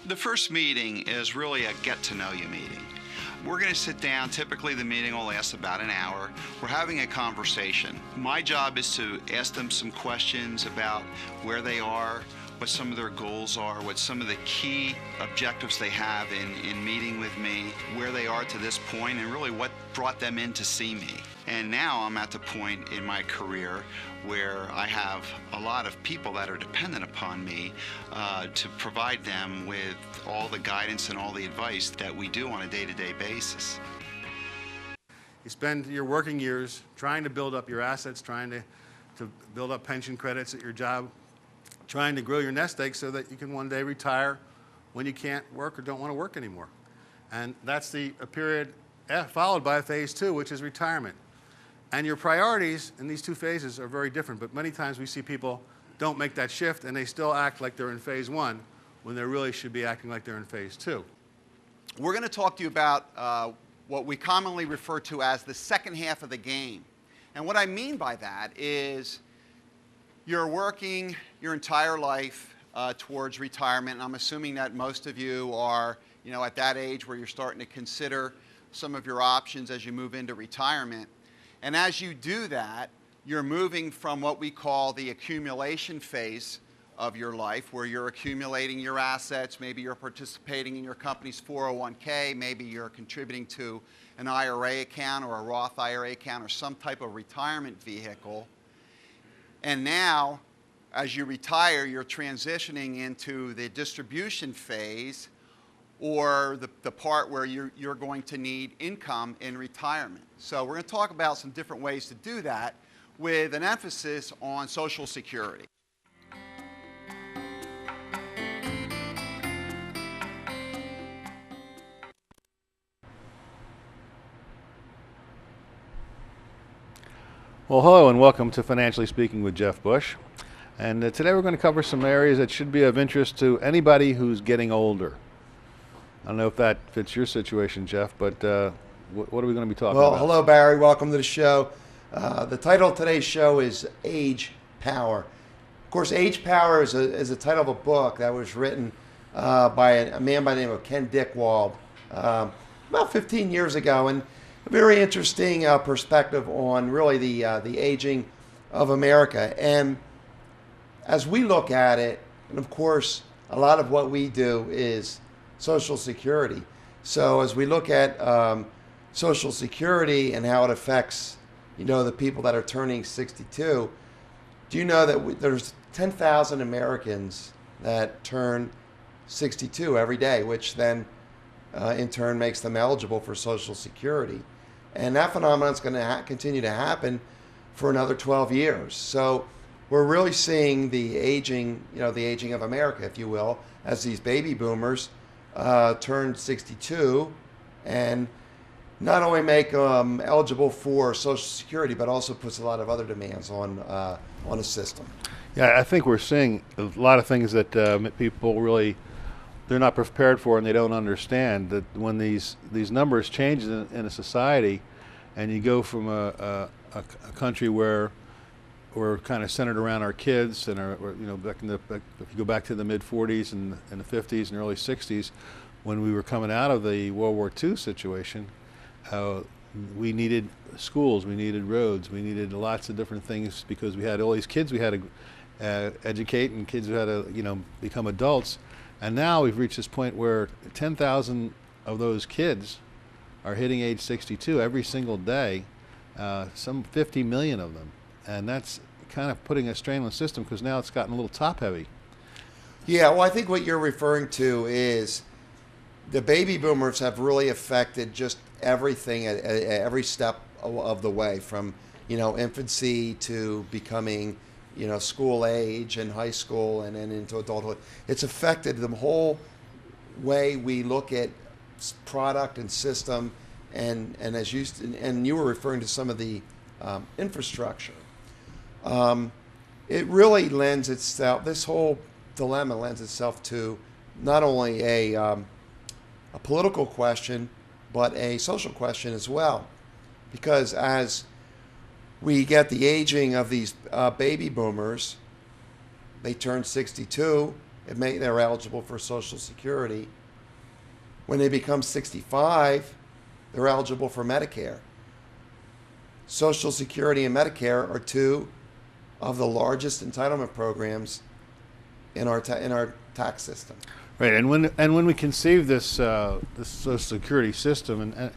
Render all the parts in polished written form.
The first meeting is really a get-to-know-you meeting. We're going to sit down. Typically, the meeting will last about an hour. We're having a conversation. My job is to ask them some questions about where they are, what some of their goals are, what some of the key objectives they have in meeting with me, where they are to this point, and really what brought them in to see me. And now I'm at the point in my career where I have a lot of people that are dependent upon me to provide them with all the guidance and all the advice that we do on a day-to-day basis. You spend your working years trying to build up your assets, trying to build up pension credits at your job, trying to grow your nest egg so that you can one day retire when you can't work or don't want to work anymore. And that's a period followed by phase two, which is retirement. And your priorities in these two phases are very different, but many times we see people don't make that shift and they still act like they're in phase one when they really should be acting like they're in phase two. We're going to talk to you about what we commonly refer to as the second half of the game. And what I mean by that is you're working your entire life towards retirement, and I'm assuming that most of you are, at that age where you're starting to consider some of your options as you move into retirement. And as you do that, you're moving from what we call the accumulation phase of your life, where you're accumulating your assets. Maybe you're participating in your company's 401k, maybe you're contributing to an IRA account or a Roth IRA account or some type of retirement vehicle. And now, as you retire, you're transitioning into the distribution phase, or the part where you're going to need income in retirement. So we're going to talk about some different ways to do that with an emphasis on Social Security. Well, hello and welcome to Financially Speaking with Jeff Bush. And today we're going to cover some areas that should be of interest to anybody who's getting older. I don't know if that fits your situation, Jeff, but what are we going to be talking about? Well, hello, Barry. Welcome to the show. The title of today's show is Age Power. Of course, Age Power is a title of a book that was written by a man by the name of Ken Dickwald about 15 years ago, and a very interesting perspective on really the aging of America. And as we look at it, and of course, a lot of what we do is Social Security. So as we look at Social Security and how it affects, the people that are turning 62, do you know that there's 10,000 Americans that turn 62 every day, which then in turn makes them eligible for Social Security. And that phenomenon is going to continue to happen for another 12 years. So we're really seeing the aging of America, if you will, as these baby boomers turn 62 and not only make them eligible for Social Security, but also puts a lot of other demands on the system. Yeah, I think we're seeing a lot of things that people really, they're not prepared for and they don't understand. That when these numbers change in a society, and you go from a country where we're kind of centered around our kids and if you go back to the mid 40s and the 50s and early 60s, when we were coming out of the World War II situation, we needed schools, we needed roads, we needed lots of different things because we had all these kids we had to educate and kids who had to become adults. And now we've reached this point where 10,000 of those kids are hitting age 62 every single day, some 50 million of them. And that's kind of putting a strain on the system because now it's gotten a little top heavy. Yeah, well, I think what you're referring to is the baby boomers have really affected just everything at every step of the way, from infancy to becoming school age and high school and then into adulthood. It's affected the whole way we look at product and system, and as you were referring to some of the infrastructure. It really lends itself. This whole dilemma lends itself to not only a political question, but a social question as well, because as we get the aging of these baby boomers, they turn 62, they're eligible for Social Security. When they become 65, they're eligible for Medicare. Social Security and Medicare are two of the largest entitlement programs in our tax system. Right, and when we conceived this this Social Security system, and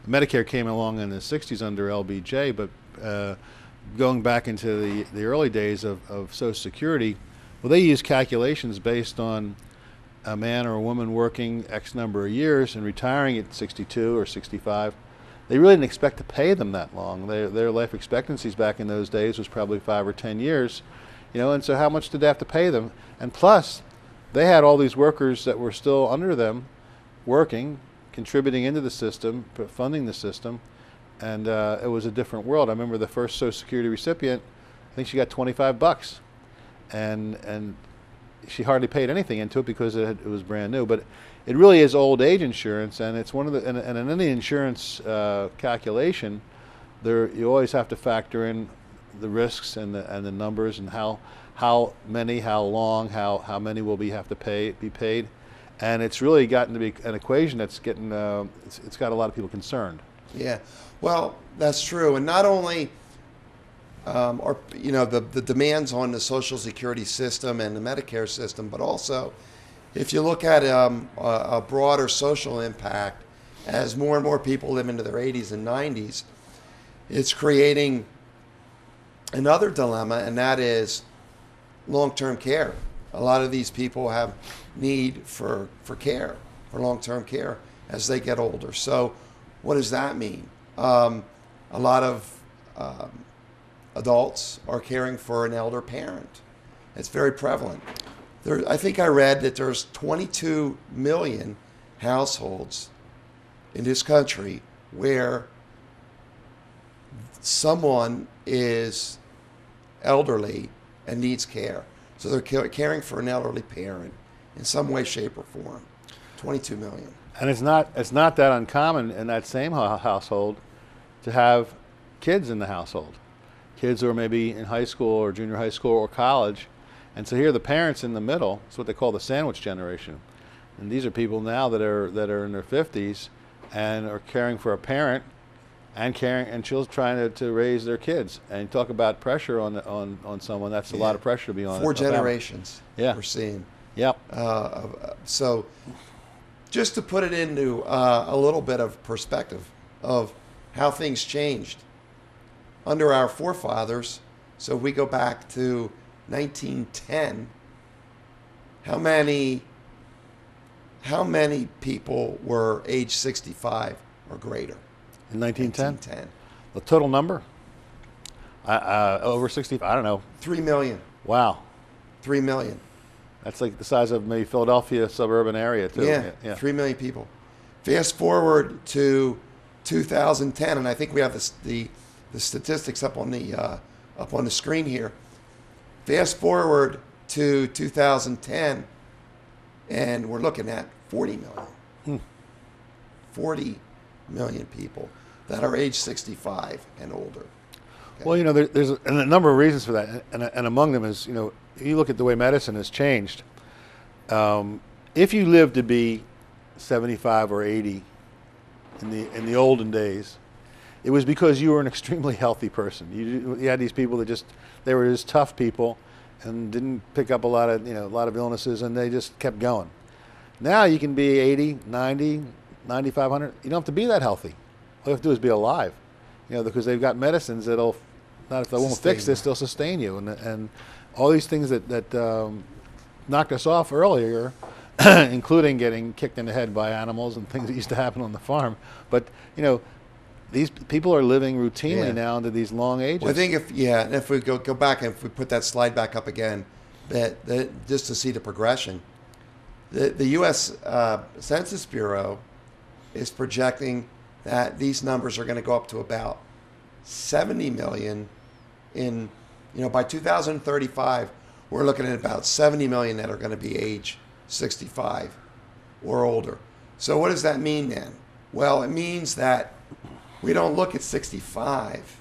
Medicare came along in the '60s under LBJ, but going back into the early days of Social Security, well, they used calculations based on a man or a woman working X number of years and retiring at 62 or 65. They really didn't expect to pay them that long. Their life expectancies back in those days was probably 5 or 10 years, and so how much did they have to pay them? And plus, they had all these workers that were still under them working, contributing into the system, funding the system, and it was a different world. I remember the first Social Security recipient, I think she got $25, and she hardly paid anything into it because it was brand new. But it really is old age insurance, and it's one of the and in any insurance calculation, you always have to factor in the risks and the numbers and how many, how long, how many will have to be paid, and it's really gotten to be an equation that's getting it's got a lot of people concerned. Yeah, well, that's true, and not only are the demands on the Social Security system and the Medicare system, but also if you look at a broader social impact, as more and more people live into their 80s and 90s, it's creating another dilemma, and that is long-term care. A lot of these people have need for care, for long-term care as they get older. So what does that mean? A lot of adults are caring for an elder parent. It's very prevalent. I think I read that there's 22 million households in this country where someone is elderly and needs care. So they're caring for an elderly parent in some way, shape, or form. 22 million. And it's not that uncommon in that same household to have kids in the household. Kids who are maybe in high school or junior high school or college. And so here the parents in the middle, it's what they call the sandwich generation. And these are people now that are in their 50s and are caring for a parent and children trying to raise their kids. And you talk about pressure on someone, that's a lot of pressure to be on. 4 generations yeah. we're seeing. Yep. So just to put it into a little bit of perspective of how things changed under our forefathers, so if we go back to 1910, how many people were age 65 or greater? In 1910? 1910. The total number? Over 60, I don't know. 3 million. Wow. 3 million. That's like the size of maybe Philadelphia suburban area too. Yeah. 3 million people. Fast forward to 2010, and I think we have the statistics up on the screen here. Fast forward to 2010, and we're looking at 40 million. 40 million people that are age 65 and older. Okay. Well, there's a number of reasons for that, and among them is, you look at the way medicine has changed. If you live to be 75 or 80 in the olden days, it was because you were an extremely healthy person. You had these people that they were just tough people and didn't pick up a lot of illnesses, and they just kept going. Now you can be 80, 90, 95, 100. You don't have to be that healthy. All you have to do is be alive, because they've got medicines that'll, not if they won't fix this, they'll sustain you. And all these things that knocked us off earlier, including getting kicked in the head by animals and things that used to happen on the farm. But, these people are living routinely now into these long ages. Well, I think if we go back and if we put that slide back up again, that just to see the progression, the U.S. Census Bureau is projecting that these numbers are going to go up to about 70 million by 2035. We're looking at about 70 million that are going to be age 65 or older. So what does that mean then? Well, it means that we don't look at 65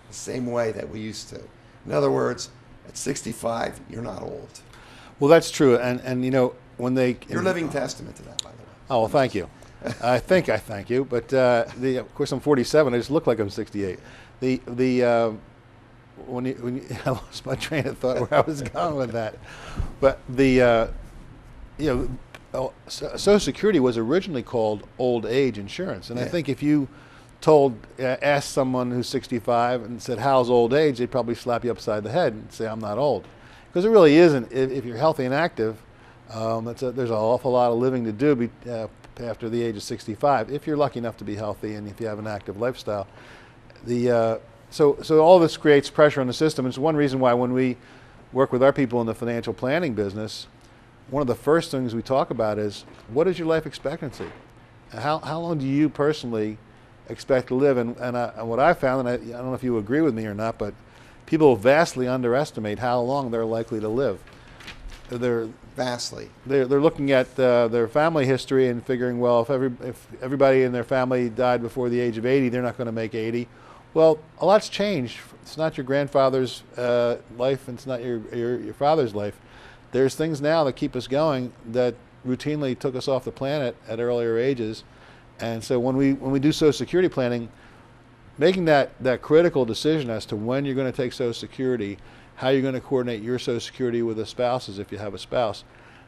the same way that we used to. In other words, at 65, you're not old. Well, that's true, and when they You're a living testament to that, by the way. Oh, well, thank you. I think I thank you, but of course I'm 47. I just look like I'm 68. I lost my train of thought where I was going with that, but Social Security was originally called old age insurance, and I think if you asked someone who's 65 and said, "How's old age?" they'd probably slap you upside the head and say, "I'm not old," because it really isn't. If you're healthy and active, there's an awful lot of living to do after the age of 65, if you're lucky enough to be healthy and if you have an active lifestyle. So all this creates pressure on the system. It's one reason why when we work with our people in the financial planning business, one of the first things we talk about is, what is your life expectancy? How long do you personally expect to live? And what I found, and I don't know if you agree with me or not, but people vastly underestimate how long they're likely to live. They're looking at their family history and figuring, well, if everybody in their family died before the age of 80, they're not going to make 80. Well, a lot's changed. It's not your grandfather's life, and it's not your father's life. There's things now that keep us going that routinely took us off the planet at earlier ages. And so when we do Social Security planning, making that critical decision as to when you're going to take Social Security, how you're going to coordinate your Social Security with the spouses if you have a spouse,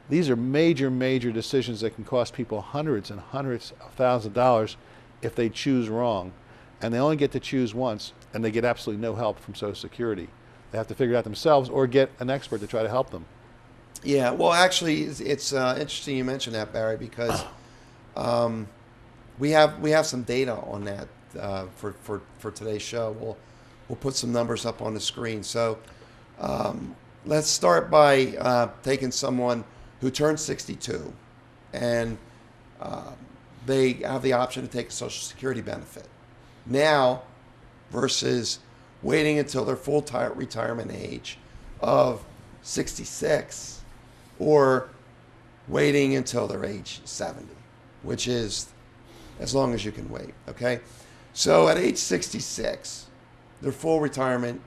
these are major, major decisions that can cost people hundreds and hundreds of thousands of dollars if they choose wrong. And they only get to choose once, and they get absolutely no help from Social Security. They have to figure it out themselves or get an expert to try to help them. Yeah, well, actually, it's interesting you mentioned that, Barry, because we have some data on that for today's show. We'll put some numbers up on the screen. So let's start by taking someone who turned 62, and they have the option to take a Social Security benefit now versus waiting until their full retirement age of 66, or waiting until their age 70, which is as long as you can wait, okay? So at age 66, their full retirement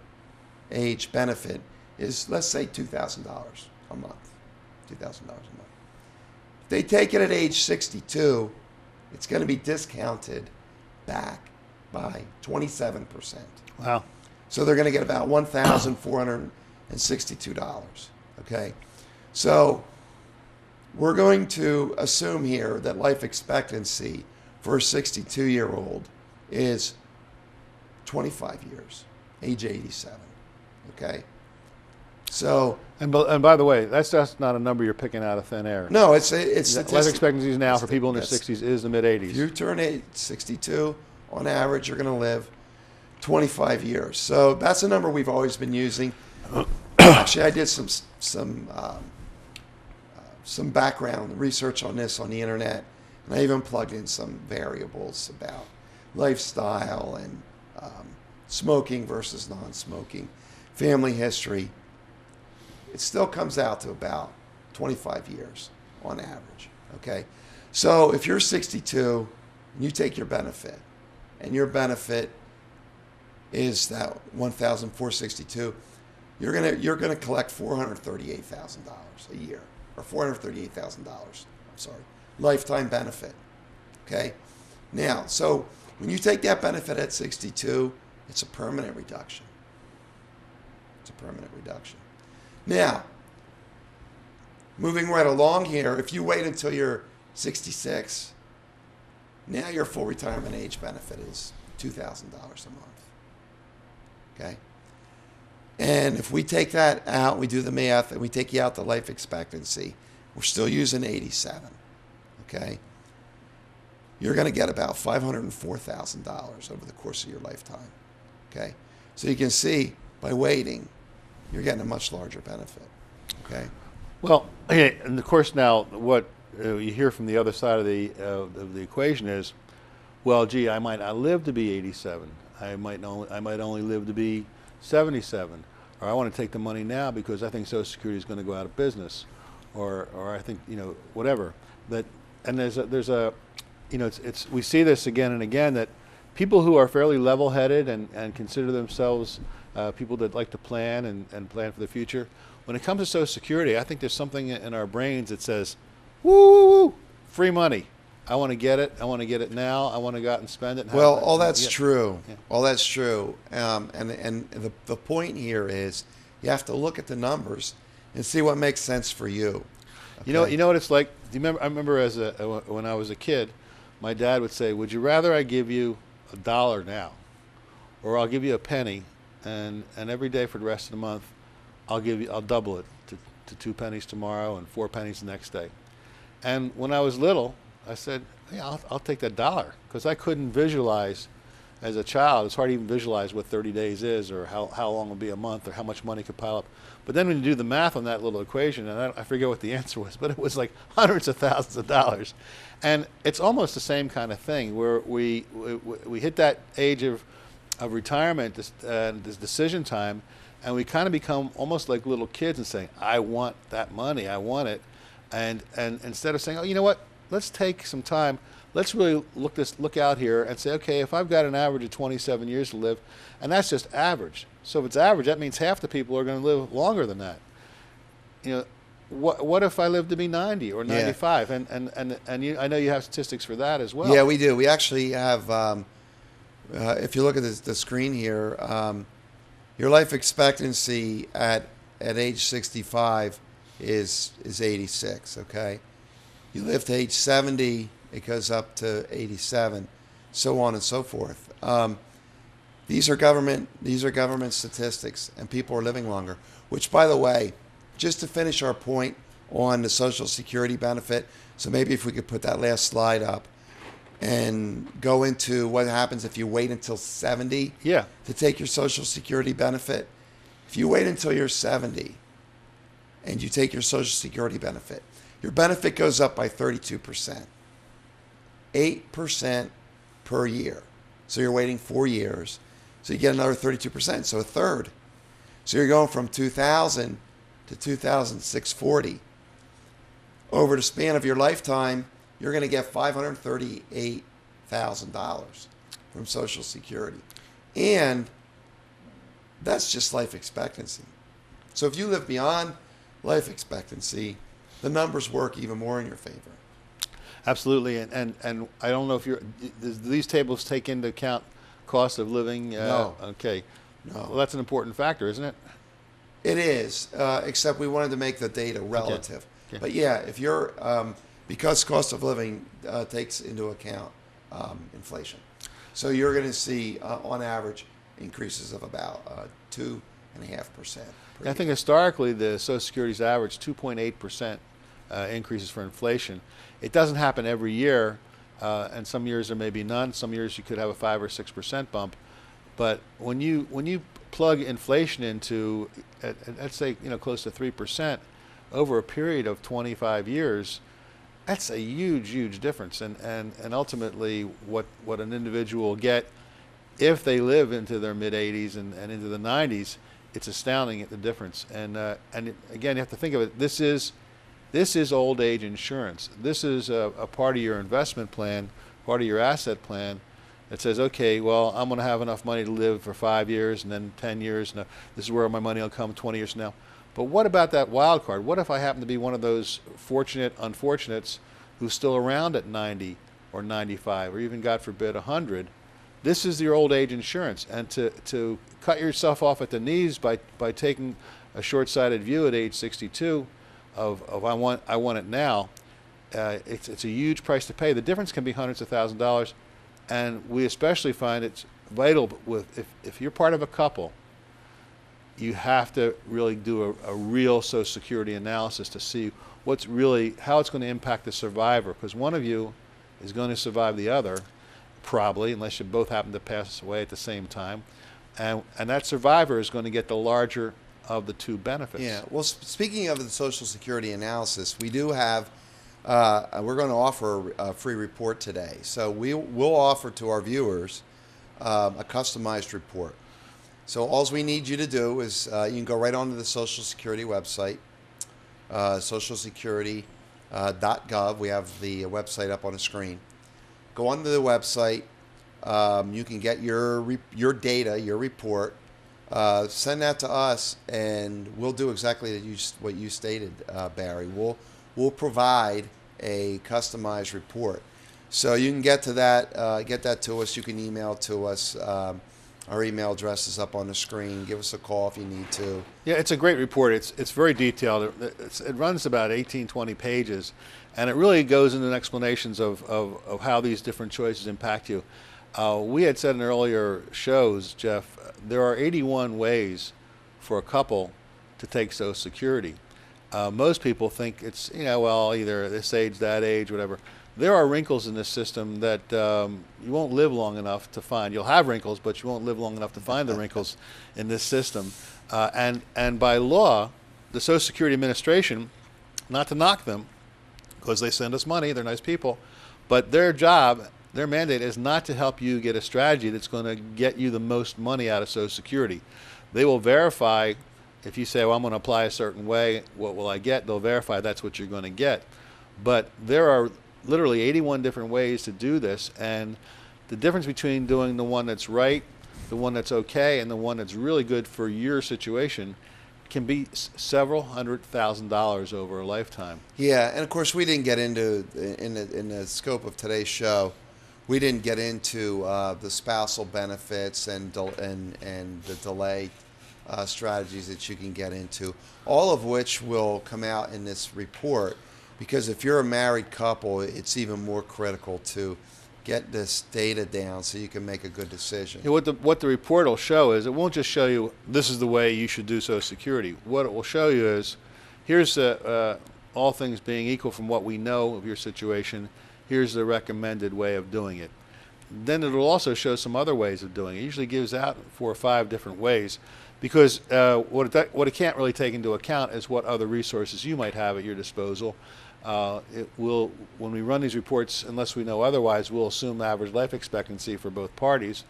age benefit is, let's say, $2,000 a month. $2,000 a month. If they take it at age 62, it's going to be discounted back by 27%. Wow. So they're going to get about $1,462, okay? So we're going to assume here that life expectancy for a 62-year-old is 25 years, age 87, okay? So... And by the way, that's just not a number you're picking out of thin air. No, it's life expectancies now for people in their 60s is the mid-80s. If you turn age 62, on average, you're going to live 25 years. So that's a number we've always been using. Actually, I did some background research on this on the internet, and I even plugged in some variables about lifestyle and smoking versus non-smoking, family history. It still comes out to about 25 years on average, okay? So if you're 62 and you take your benefit, and your benefit is that $1,462, you're gonna collect $438,000 a year, or $438,000. I'm sorry, lifetime benefit. Okay. Now, so when you take that benefit at 62, it's a permanent reduction. It's a permanent reduction. Now, moving right along here, if you wait until you're 66. Now your full retirement age benefit is $2,000 a month. Okay? And if we take that out, we do the math, and we take you out to life expectancy, we're still using 87. Okay? You're going to get about $504,000 over the course of your lifetime. Okay? So you can see, by waiting, you're getting a much larger benefit. Okay? Well, okay, and of course now what you hear from the other side of the equation is, well, gee, I might not live to be 87. I might only live to be 77. Or I want to take the money now because I think Social Security is going to go out of business, or I think whatever. And there's a we see this again and again, that people who are fairly level-headed and consider themselves people that like to plan and plan for the future when it comes to Social Security, I think there's something in our brains that says, woo, free money. I want to get it. I want to get it now. I want to go out and spend it. And Well, have it. all that's Yeah. true. Yeah. All that's true. And the point here is you have to look at the numbers and see what makes sense for you. You know, Okay? you know what it's like. Do you remember? I remember when I was a kid, my dad would say, "Would you rather I give you $1 now, or I'll give you a penny, and every day for the rest of the month, I'll double it to 2 pennies tomorrow and 4 pennies the next day." And when I was little, I said, "Yeah, I'll take that $1," because I couldn't visualize. As a child, it's hard to even visualize what 30 days is, or how long will be a month, or how much money could pile up. But then when you do the math on that little equation, and I forget what the answer was, but it was like hundreds of thousands of dollars. And it's almost the same kind of thing, where we hit that age of retirement, this decision time, and we kind of become almost like little kids and saying, I want that money, I want it. And instead of saying, oh, you know what, let's take some time, let's really look out here and say, okay, if I've got an average of 27 years to live, and that's just average. So if it's average, that means half the people are going to live longer than that. You know, what if I live to be 90 or 95? Yeah. And I know you have statistics for that as well. Yeah, we do. We actually have, if you look at the screen here, your life expectancy at age 65 is 86, okay? You live to age 70, it goes up to 87, so on and so forth. These are government statistics, and people are living longer. Which, by the way, just to finish our point on the Social Security benefit, so maybe if we could put that last slide up and go into what happens if you wait until 70 Yeah. to take your Social Security benefit. If you wait until you're 70 and you take your Social Security benefit, your benefit goes up by 32%. 8% per year. So you're waiting 4 years. So you get another 32%, so a third. So you're going from 2,000 to 2,640. Over the span of your lifetime, you're going to get $538,000 from Social Security. And that's just life expectancy. So if you live beyond life expectancy, the numbers work even more in your favor. Absolutely, and I don't know if these tables take into account cost of living. No. Okay. No. Well, that's an important factor, isn't it? It is, except we wanted to make the data relative. Okay. But yeah, if you're, because cost of living takes into account inflation. So you're going to see, on average, increases of about 2.5%. I think historically the Social Security's average 2.8% increases for inflation. It doesn't happen every year, and some years there may be none. Some years you could have a 5 or 6% bump. But when you plug inflation into, let's say, close to 3% over a period of 25 years, that's a huge difference. And ultimately, what an individual will get if they live into their mid 80s and into the 90s, it's astounding at the difference. And again, you have to think of it. This is old age insurance. This is a part of your investment plan, part of your asset plan that says, okay, well, I'm going to have enough money to live for 5 years and then 10 years. And this is where my money will come 20 years from now. But what about that wild card? What if I happen to be one of those fortunate unfortunates who's still around at 90 or 95 or even, God forbid, 100? This is your old age insurance. And to cut yourself off at the knees by taking a short-sighted view at age 62 of I want it now, it's a huge price to pay. The difference can be hundreds of thousands of dollars, and we especially find it's vital if you're part of a couple, you have to really do a real Social Security analysis to see how it's going to impact the survivor, because one of you is going to survive the other, probably, unless you both happen to pass away at the same time, and that survivor is going to get the larger of the two benefits. Yeah. Well, speaking of the Social Security analysis, we do have, we're going to offer a free report today. So we'll offer to our viewers a customized report. So all we need you to do is you can go right onto the Social Security website, socialsecurity.gov. We have the website up on the screen. Go onto the website. You can get your data, your report. send that to us, and we'll do exactly what you stated, Barry. We'll provide a customized report. So you can get that to us. You can email to us. Our email address is up on the screen. Give us a call if you need to. Yeah, it's a great report. It's very detailed. It runs about 18, 20 pages, and it really goes into explanations of how these different choices impact you. We had said in earlier shows, Jeff, there are 81 ways for a couple to take Social Security. Most people think it's, well, either this age, that age, whatever. There are wrinkles in this system that you won't live long enough to find. You'll have wrinkles, but you won't live long enough to find the wrinkles in this system. And by law, the Social Security Administration, not to knock them, because they send us money, they're nice people, but their job, their mandate is not to help you get a strategy that's going to get you the most money out of Social Security. They will verify, if you say, well, I'm going to apply a certain way, what will I get? They'll verify that's what you're going to get. But there are literally 81 different ways to do this, and the difference between doing the one that's right, the one that's okay, and the one that's really good for your situation can be several $100,000 over a lifetime. Yeah, and of course we didn't get into, in the scope of today's show, we didn't get into the spousal benefits and the delay strategies that you can get into, all of which will come out in this report. Because if you're a married couple, it's even more critical to get this data down so you can make a good decision. What the report will show is, it won't just show you this is the way you should do Social Security. What it will show you is, here's all things being equal from what we know of your situation, here's the recommended way of doing it. Then it will also show some other ways of doing it. It usually gives out 4 or 5 different ways, because what it can't really take into account is what other resources you might have at your disposal. When we run these reports, unless we know otherwise, we'll assume the average life expectancy for both parties,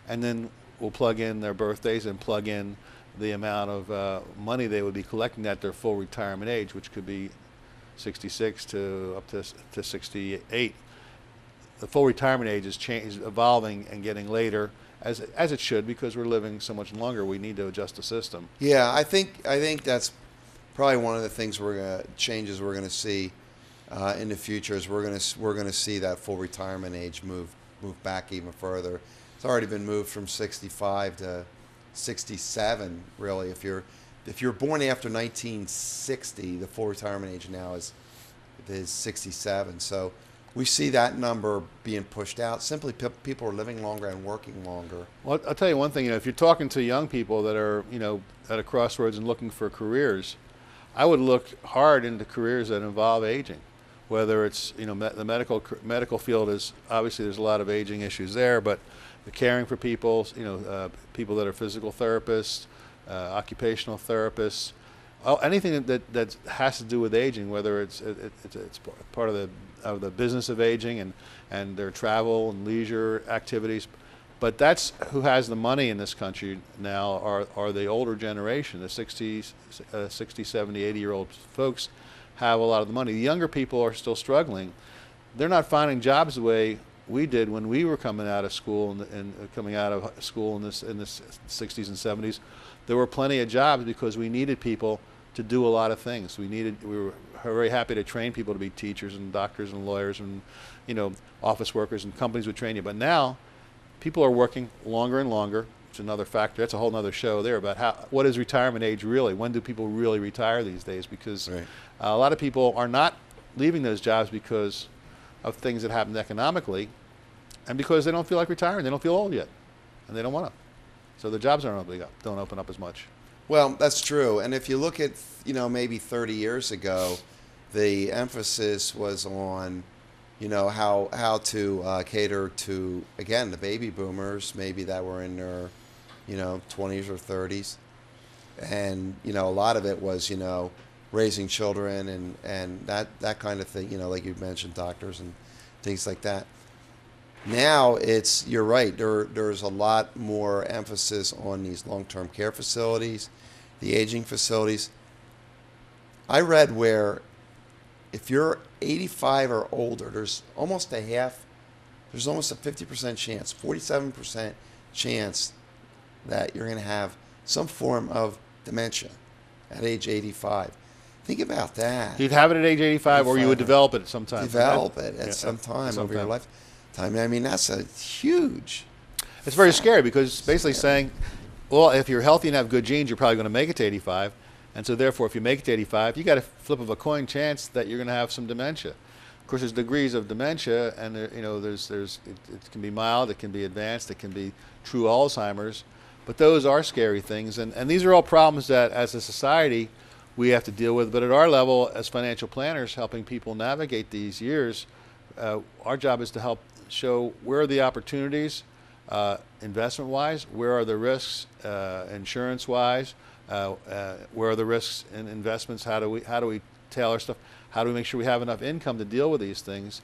and then we'll plug in their birthdays and plug in the amount of money they would be collecting at their full retirement age, which could be 66 to up to 68. The full retirement age is evolving and getting later, as it should, because we're living so much longer. We need to adjust the system. Yeah, I think that's probably one of the things changes we're going to see in the future, is we're going to see that full retirement age move back even further. It's already been moved from 65 to 67. Really, if you're born after 1960, the full retirement age now is 67. So we see that number being pushed out. Simply, people are living longer and working longer. Well, I'll tell you one thing. If you're talking to young people that are at a crossroads and looking for careers, I would look hard into careers that involve aging. Whether it's the medical field is obviously, there's a lot of aging issues there, but the caring for people, people that are physical therapists, occupational therapists, anything that has to do with aging, whether it's part of the business of aging and their travel and leisure activities. But that's who has the money in this country now, are the older generation. The 60, 70, 80-year-old folks have a lot of the money. The younger people are still struggling. They're not finding jobs the way we did when we were coming out of school and coming out of school in the 60s and 70s. There were plenty of jobs because we needed people to do a lot of things. We were very happy to train people to be teachers and doctors and lawyers and office workers, and companies would train you. But now people are working longer and longer. It's another factor. That's a whole other show there about what is retirement age really? When do people really retire these days? Because right. A lot of people are not leaving those jobs because of things that happened economically, and because they don't feel like retiring. They don't feel old yet, and they don't want to. So the jobs don't open up as much. Well, that's true. And if you look at maybe 30 years ago, the emphasis was on how to cater to, again, the baby boomers, maybe that were in their 20s or 30s, and a lot of it was raising children and that kind of thing, like you mentioned, doctors and things like that. Now you're right, there's a lot more emphasis on these long-term care facilities, the aging facilities. I read where if you're 85 or older, there's almost a 50% chance, 47% chance that you're going to have some form of dementia at age 85. Think about that. You'd have it at age 85, or you would 85. develop it at some time. Develop it at Yeah, some time some over your time. lifetime. I mean, that's a huge. It's very scary because it's basically saying, well, if you're healthy and have good genes, you're probably going to make it to 85. And so therefore, if you make it to 85, you got a flip of a coin chance that you're going to have some dementia. Of course, there's degrees of dementia, and there, it can be mild, it can be advanced, it can be true Alzheimer's. But those are scary things. And these are all problems that, as a society, we have to deal with. But at our level, as financial planners, helping people navigate these years, our job is to help show where are the opportunities, investment-wise, where are the risks, insurance-wise, where are the risks in investments, how do we tailor stuff, how do we make sure we have enough income to deal with these things,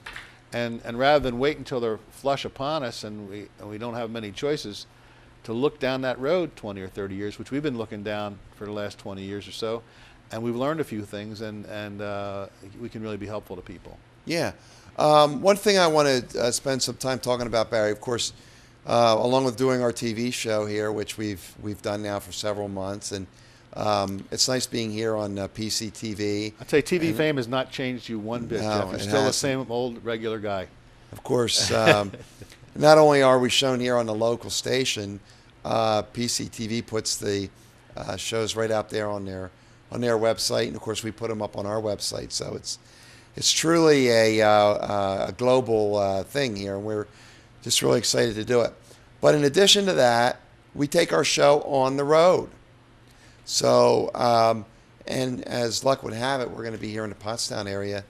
and rather than wait until they're flush upon us and we don't have many choices, to look down that road 20 or 30 years, which we've been looking down for the last 20 years or so, and we've learned a few things, and we can really be helpful to people. Yeah. One thing I want to spend some time talking about, Barry, of course, along with doing our TV show here, which we've done now for several months, and it's nice being here on PCTV. I'd say TV fame has not changed you one bit, No, Jeff. You're it still the hasn't. same old regular guy. Of course, not only are we shown here on the local station, PCTV puts the shows right out there on their website, and of course we put them up on our website. So it's truly a global thing here, and we're just really excited to do it. But in addition to that, we take our show on the road. So, and as luck would have it, we're going to be here in the Pottstown area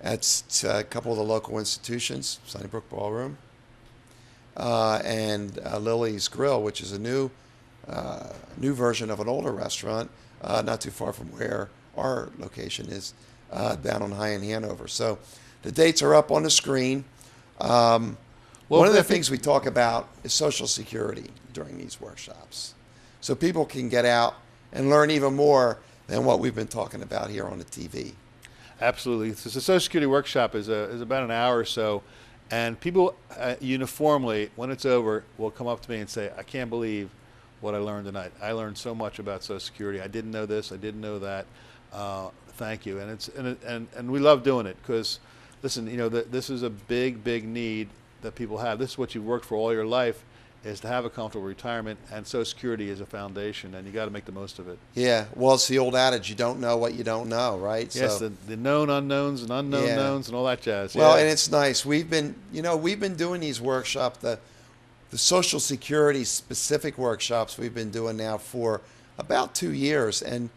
at a couple of the local institutions, Sunnybrook Ballroom, and Lily's Grill, which is a new version of an older restaurant, not too far from where our location is, down on High in Hanover. So the dates are up on the screen. One of the things we talk about is Social Security during these workshops, so people can get out and learn even more than what we've been talking about here on the TV. Absolutely. So the Social Security workshop is about an hour or so, and people uniformly, when it's over, will come up to me and say, "I can't believe what I learned tonight. I learned so much about Social Security. I didn't know this. I didn't know that. Thank you." And we love doing it because, listen, this is a big need that people have. This is what you've worked for all your life, is to have a comfortable retirement, and Social Security is a foundation, and you got to make the most of it. Yeah, well, it's the old adage: you don't know what you don't know, right? Yes, So, the known unknowns and unknown Yeah. knowns and all that jazz. well, Yeah. and it's nice. We've been doing these workshops, the Social Security specific workshops we've been doing now for about 2 years, and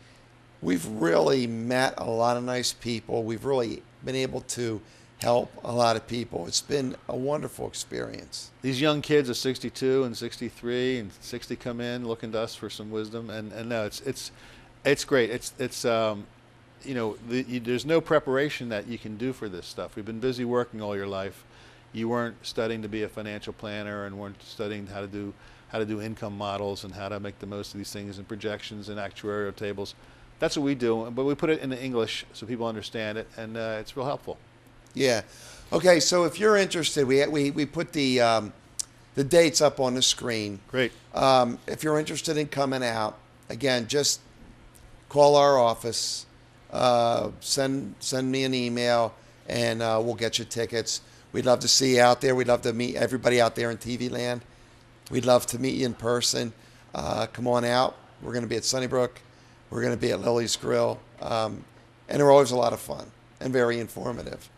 we've really met a lot of nice people. We've really been able to help a lot of people. It's been a wonderful experience. These young kids of 62 and 63 and 60 come in looking to us for some wisdom, and no, it's great. There's no preparation that you can do for this stuff. We've been busy working all your life. You weren't studying to be a financial planner and weren't studying how to do income models and how to make the most of these things and projections and actuarial tables. That's what we do, but we put it into English so people understand it, and it's real helpful. Yeah. Okay, so if you're interested, we put the dates up on the screen. Great. If you're interested in coming out, again, just call our office, send me an email, and we'll get you tickets. We'd love to see you out there. We'd love to meet everybody out there in TV land. We'd love to meet you in person. Come on out. We're going to be at Sunnybrook. We're going to be at Lily's Grill. And they're always a lot of fun and very informative.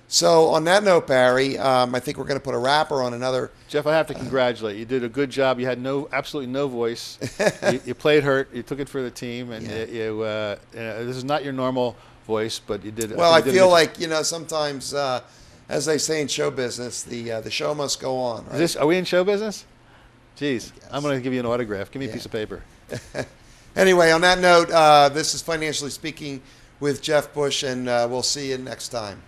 So on that note, Barry, I think we're going to put a wrapper on another. Jeff, I have to congratulate you. You did a good job. You had absolutely no voice. You played hurt. You took it for the team, and Yeah. this is not your normal voice, but you did. Well, I you did a feel good- like sometimes, as they say in show business, the show must go on. Right? Are we in show business? Jeez, Yes. I'm going to give you an autograph. Give me a Yeah. piece of paper. Anyway, on that note, this is Financially Speaking with Jeff Bush, and we'll see you next time.